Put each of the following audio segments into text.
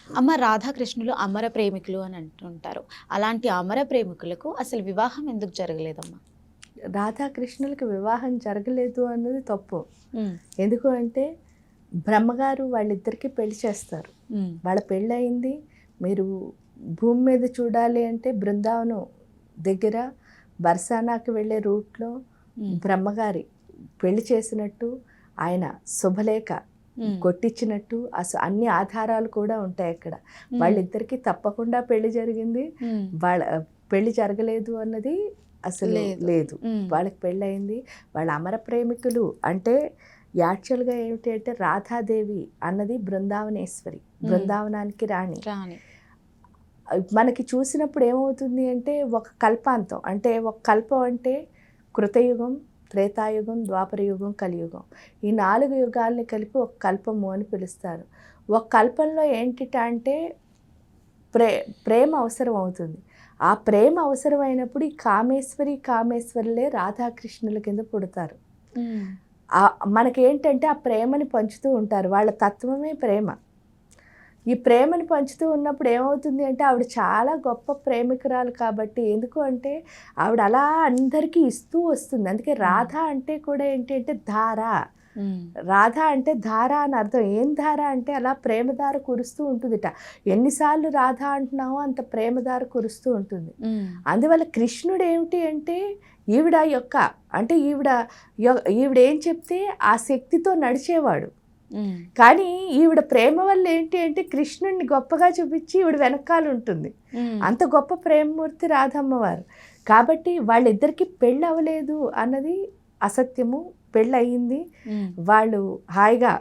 అమ్మ రాధాకృష్ణులు అమర ప్రేమికులు అని అంటుంటారు. అలాంటి అమర ప్రేమికులకు అసలు వివాహం ఎందుకు జరగలేదమ్మా? రాధాకృష్ణులకి వివాహం జరగలేదు అన్నది తప్పు. హ్మ్. ఎందుకు అంటే బ్రహ్మగారు వాళ్ళిద్దరికీ పెళ్లి చేస్తారు. హ్మ్. వాళ్ళ పెళ్ళయింది. మీరు భూమి మీద చూడాలి అంటే బృందావనం దగ్గర బర్సానాకి వెళ్ళే రూట్లో హ్మ్. బ్రహ్మగారి పెళ్లి చేసినట్టు, ఆయన శుభలేఖ హ్మ్. కొట్టించినట్టు అన్ని ఆధారాలు కూడా ఉంటాయి అక్కడ. హ్మ్. వాళ్ళిద్దరికీ తప్పకుండా పెళ్లి జరిగింది. హ్మ్. వాళ్ళ పెళ్లి జరగలేదు అన్నది అసలు లేదు. హ్మ్. వాళ్ళకి పెళ్ళయింది. వాళ్ళ అమర ప్రేమికులు అంటే యాక్చువల్‌గా ఏమిటి అంటే రాధాదేవి అన్నది బృందావనేశ్వరి. బృందావనానికి రాణి. రాణి. మనకి చూసినప్పుడు ఏమవుతుంది అంటే ఒక కల్పాంతం. అంటే ఒక కల్పం అంటే కృతయుగం, త్రేతాయుగం, ద్వాపరయుగం, కలియుగం. ఈ 4 యుగాల్ని కలిపి ఒక కల్పము అని పిలుస్తారు. ఒక కల్పంలో ఏంటిట అంటే ప్రేమ అవసరం అవుతుంది. ఆ ప్రేమ అవసరమైనప్పుడు ఈ కామేశ్వరులే రాధాకృష్ణుల కింద పుడతారు. హ్మ్. మనకేంటంటే ఆ ప్రేమని పంచుతూ ఉంటారు. వాళ్ళ తత్వమే ప్రేమ. ఈ ప్రేమని పంచుతూ ఉన్నప్పుడు ఏమవుతుంది అంటే ఆవిడ చాలా గొప్ప ప్రేమికురాలు కాబట్టి, ఎందుకు అంటే ఆవిడ అలా అందరికీ ఇస్తూ వస్తుంది. అందుకే రాధ అంటే కూడా ఏంటి అంటే ధార. రాధ అంటే ధార అని అర్థం. ఏం ధార అంటే అలా ప్రేమధార కురుస్తూ ఉంటుందిట. ఎన్నిసార్లు రాధ అంటున్నామో అంత ప్రేమధార కురుస్తూ ఉంటుంది. అందువల్ల కృష్ణుడు ఏమిటి అంటే ఈవిడ యొక్క అంటే ఈవిడ ఏం చెప్తే ఆ శక్తితో నడిచేవాడు. కానీ ఈవిడ ప్రేమ వల్ల ఏంటి అంటే కృష్ణుడిని గొప్పగా చూపించి ఈవిడ వెనకాల ఉంటుంది. అంత గొప్ప ప్రేమమూర్తి రాధమ్మవారు. కాబట్టి వాళ్ళిద్దరికీ పెళ్ళి అవ్వలేదు అన్నది అసత్యము. పెళ్ళి అయ్యింది. వాళ్ళు హాయిగా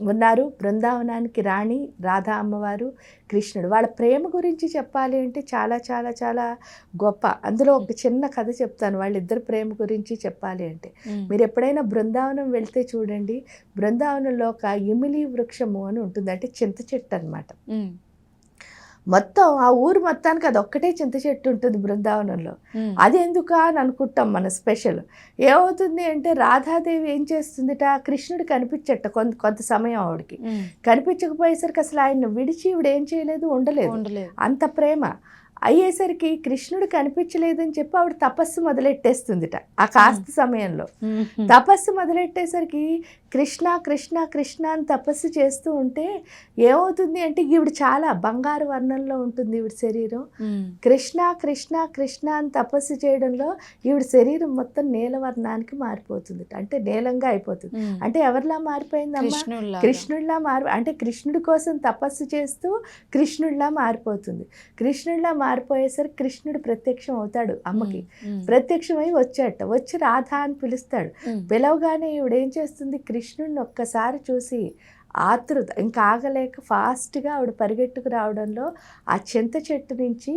ఉన్నారు. బృందావనానికి రాణి రాధా అమ్మవారు, కృష్ణుడు. వాళ్ళ ప్రేమ గురించి చెప్పాలి అంటే చాలా చాలా చాలా గొప్ప. అందులో ఒక చిన్న కథ చెప్తాను వాళ్ళిద్దరు ప్రేమ గురించి చెప్పాలి అంటే. మీరు ఎప్పుడైనా బృందావనం వెళ్తే చూడండి, బృందావనంలో ఒక ఇమిలి వృక్షము అని ఉంటుంది. అంటే చింత చెట్టు అనమాట. మొత్తం ఆ ఊరు మొత్తానికి అది ఒక్కటే చింత చెట్టు ఉంటుంది బృందావనంలో. అది ఎందుకా అని అనుకుంటాం మన స్పెషల్. ఏమవుతుంది అంటే రాధాదేవి ఏం చేస్తుందిట, కృష్ణుడు కనిపించట కొంత సమయం ఆవిడకి. కనిపించకపోయేసరికి అసలు ఆయన విడిచి ఈవిడ ఏం చేయలేదు, ఉండలేదు. అంత ప్రేమ అయ్యేసరికి కృష్ణుడు కనిపించలేదని చెప్పి ఆవిడ తపస్సు మొదలెట్టేస్తుందిట ఆ కాస్త సమయంలో. తపస్సు మొదలెట్టేసరికి కృష్ణ కృష్ణ కృష్ణ అని తపస్సు చేస్తూ ఉంటే ఏమవుతుంది అంటే ఈవిడ చాలా బంగారు వర్ణంలో ఉంటుంది ఈవిడ శరీరం. కృష్ణ కృష్ణ కృష్ణ అని తపస్సు చేయడంలో ఈవిడ శరీరం మొత్తం నీలవర్ణానికి మారిపోతుంది. అంటే నీలంగా అయిపోతుంది. అంటే ఎవరిలా మారిపోయిందమ్మా? కృష్ణుడిలా అంటే కృష్ణుడి కోసం తపస్సు చేస్తూ కృష్ణుడిలా మారిపోతుంది. కృష్ణుడిలా మారిపోయేసరికి కృష్ణుడు ప్రత్యక్షం అవుతాడు అమ్మకి. ప్రత్యక్షమై వచ్చి రాధా అని పిలుస్తాడు. పిలవగానే ఈవిడేం చేస్తుంది, కృష్ణుడిని ఒక్కసారి చూసి ఆతృత ఇంకా ఆగలేక ఫాస్ట్గా ఆవిడ పరిగెట్టుకు రావడంలో ఆ చింత చెట్టు నుంచి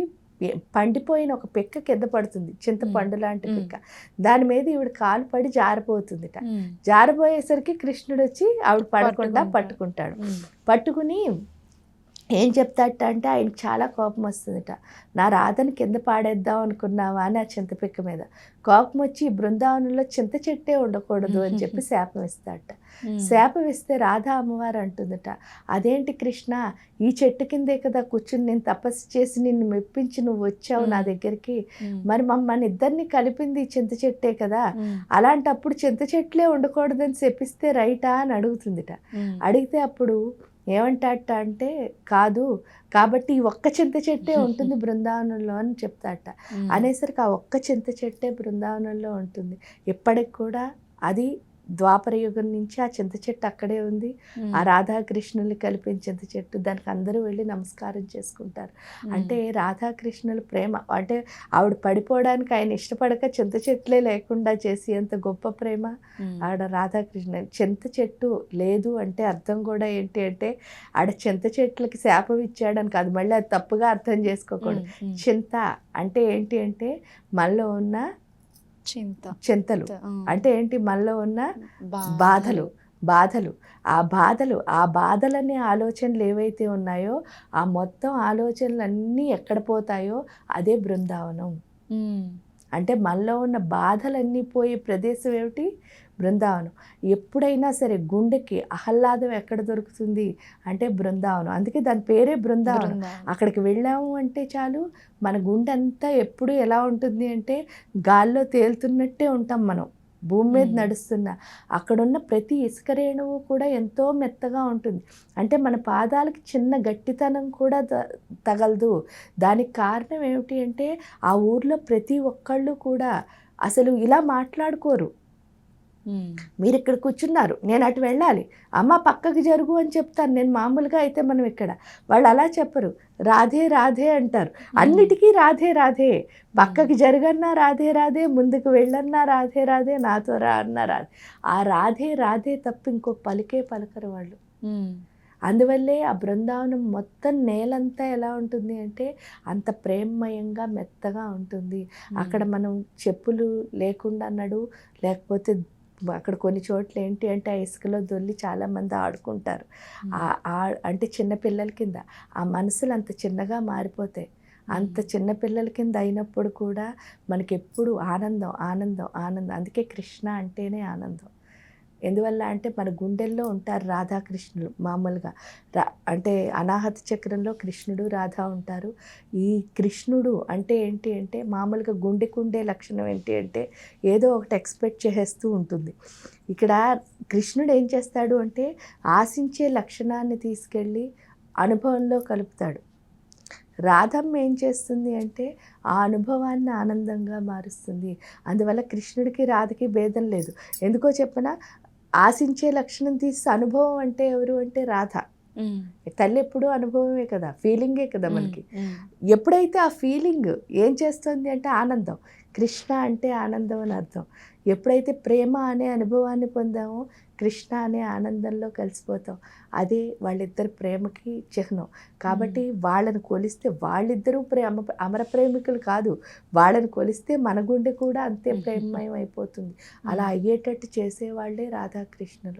పండిపోయిన ఒక పిక్క కింద పడుతుంది. చింతపండు లాంటి పిక్క. దాని మీద ఈవిడ కాలు పడి జారిపోతుందిట. జారిపోయేసరికి కృష్ణుడు వచ్చి ఆవిడ పడకుండా పట్టుకుంటాడు. పట్టుకుని ఏం చెప్తాడట అంటే ఆయనకి చాలా కోపం వస్తుందట. నా రాధని కింద పాడేద్దాం అనుకున్నావా అని ఆ చింతపిక్క మీద కోపం వచ్చి ఈ బృందావనంలో చింత చెట్టే ఉండకూడదు అని చెప్పి శాపం ఇస్తాడట. శాపం ఇస్తే రాధా అమ్మవారు అంటుందట, అదేంటి కృష్ణ, ఈ చెట్టు కిందే కదా కూర్చుని నేను తపస్సు చేసి నిన్ను మెప్పించి నువ్వు వచ్చావు నా దగ్గరికి, మరి మమ్మల్ని ఇద్దరిని కలిపింది ఈ చింత చెట్టే కదా, అలాంటప్పుడు చింత చెట్లే ఉండకూడదని చెప్పిస్తే రైటా అని అడుగుతుందిట. అడిగితే అప్పుడు ఏమంటాడట అంటే కాదు, కాబట్టి ఈ ఒక్క చింత చెట్టే ఉంటుంది బృందావనంలో అని చెప్తాడట. అనేసరికి ఆ ఒక్క చింత చెట్టే బృందావనంలో ఉంటుంది ఇప్పటికి కూడా. అది ద్వాపర యుగం నుంచి ఆ చింత చెట్టు అక్కడే ఉంది. ఆ రాధాకృష్ణుల్ని కలిపిన చింత చెట్టు. దానికి అందరూ వెళ్ళి నమస్కారం చేసుకుంటారు. అంటే రాధాకృష్ణుల ప్రేమ అంటే ఆవిడ పడిపోవడానికి ఆయన ఇష్టపడక చింత చెట్లే లేకుండా చేసి ఎంత గొప్ప ప్రేమ ఆవిడ రాధాకృష్ణ. చింత చెట్టు లేదు అంటే అర్థం కూడా ఏంటి అంటే ఆడ చింత చెట్లకి శాపం ఇచ్చాడని కాదు, మళ్ళీ అది తప్పుగా అర్థం చేసుకోకూడదు. చింత అంటే ఏంటి అంటే మనలో ఉన్న చింతలు అంటే ఏంటి, మనలో ఉన్న బాధలు ఆ బాధలనే ఆలోచనలు ఏవైతే ఉన్నాయో ఆ మొత్తం ఆలోచనలన్నీ ఎక్కడ పోతాయో అదే బృందావనం. అంటే మనలో ఉన్న బాధలన్నీ పోయే ప్రదేశం ఏమిటి? బృందావనం. ఎప్పుడైనా సరే గుండెకి ఆహ్లాదం ఎక్కడ దొరుకుతుంది అంటే బృందావనం. అందుకే దాని పేరే బృందావనం. అక్కడికి వెళ్ళాము అంటే చాలు మన గుండె అంతా ఎప్పుడు ఎలా ఉంటుంది అంటే గాల్లో తేలుతున్నట్టే ఉంటాం మనం. భూమి మీద నడుస్తున్నా అక్కడున్న ప్రతి ఇసుక రేణువు కూడా ఎంతో మెత్తగా ఉంటుంది. అంటే మన పాదాలకి చిన్న గట్టితనం కూడా తగలదు. దానికి కారణం ఏమిటి అంటే ఆ ఊర్లో ప్రతి ఒక్కళ్ళు కూడా అసలు ఇలా మాట్లాడుకోరు. మీరు ఇక్కడ కూర్చున్నారు, నేను అటు వెళ్ళాలి, అమ్మ పక్కకి జరుగు అని చెప్తాను నేను. మామూలుగా అయితే మనం ఇక్కడ వాళ్ళు అలా చెప్పరు, రాధే రాధే అంటారు. అన్నిటికీ రాధే రాధే, పక్కకి జరగన్నా రాధే రాధే, ముందుకు వెళ్ళన్నా రాధే రాధే, నాతో రా అన్నా రాధే. ఆ రాధే రాధే తప్ప ఇంకో పలికే పలకరు వాళ్ళు. అందువల్లే ఆ బృందావనం మొత్తం నేలంతా ఎలా ఉంటుంది అంటే అంత ప్రేమమయంగా మెత్తగా ఉంటుంది. అక్కడ మనం చెప్పులు లేకుండా లేకపోతే అక్కడ కొన్ని చోట్ల ఏంటి అంటే ఆ ఇసుకలో దొల్లి చాలామంది ఆడుకుంటారు. అంటే చిన్నపిల్లల కింద ఆ మనసులు అంత చిన్నగా మారిపోతాయి. అంత చిన్నపిల్లల కింద అయినప్పుడు కూడా మనకి ఎప్పుడు ఆనందం ఆనందం ఆనందం. అందుకే కృష్ణ అంటేనే ఆనందం. ఎందువల్ల అంటే మన గుండెల్లో ఉంటారు రాధాకృష్ణులు. మామూలుగా అంటే అనాహత చక్రంలో కృష్ణుడు రాధా ఉంటారు. ఈ కృష్ణుడు అంటే ఏంటి అంటే మామూలుగా గుండెకుండే లక్షణం ఏంటి అంటే ఏదో ఒకటి ఎక్స్పెక్ట్ చేసేస్తూ ఉంటుంది. ఇక్కడ కృష్ణుడు ఏం చేస్తాడు అంటే ఆశించే లక్షణాన్ని తీసుకెళ్ళి అనుభవంలో కలుపుతాడు. రాధమ్మ ఏం చేస్తుంది అంటే ఆ అనుభవాన్ని ఆనందంగా మారుస్తుంది. అందువల్ల కృష్ణుడికి రాధకి భేదం లేదు. ఎందుకో చెప్పనా, ఆశించే లక్షణం తీసి అనుభవం అంటే ఎవరు అంటే రాధ. తల్లి ఎప్పుడూ అనుభవమే కదా, ఫీలింగే కదా మనకి. ఎప్పుడైతే ఆ ఫీలింగ్ ఏం చేస్తుంది అంటే ఆనందం. కృష్ణ అంటే ఆనందం అని అర్థం. ఎప్పుడైతే ప్రేమ అనే అనుభవాన్ని పొందామో కృష్ణ అనే ఆనందంలో కలిసిపోతాం. అదే వాళ్ళిద్దరు ప్రేమకి చిహ్నం. కాబట్టి వాళ్ళని కొలిస్తే వాళ్ళిద్దరూ అమర ప్రేమికులు కాదు. వాళ్ళని కొలిస్తే మన గుండె కూడా అంతే ప్రేమమయం అయిపోతుంది. అలా అయ్యేటట్టు చేసేవాళ్ళే రాధాకృష్ణులు.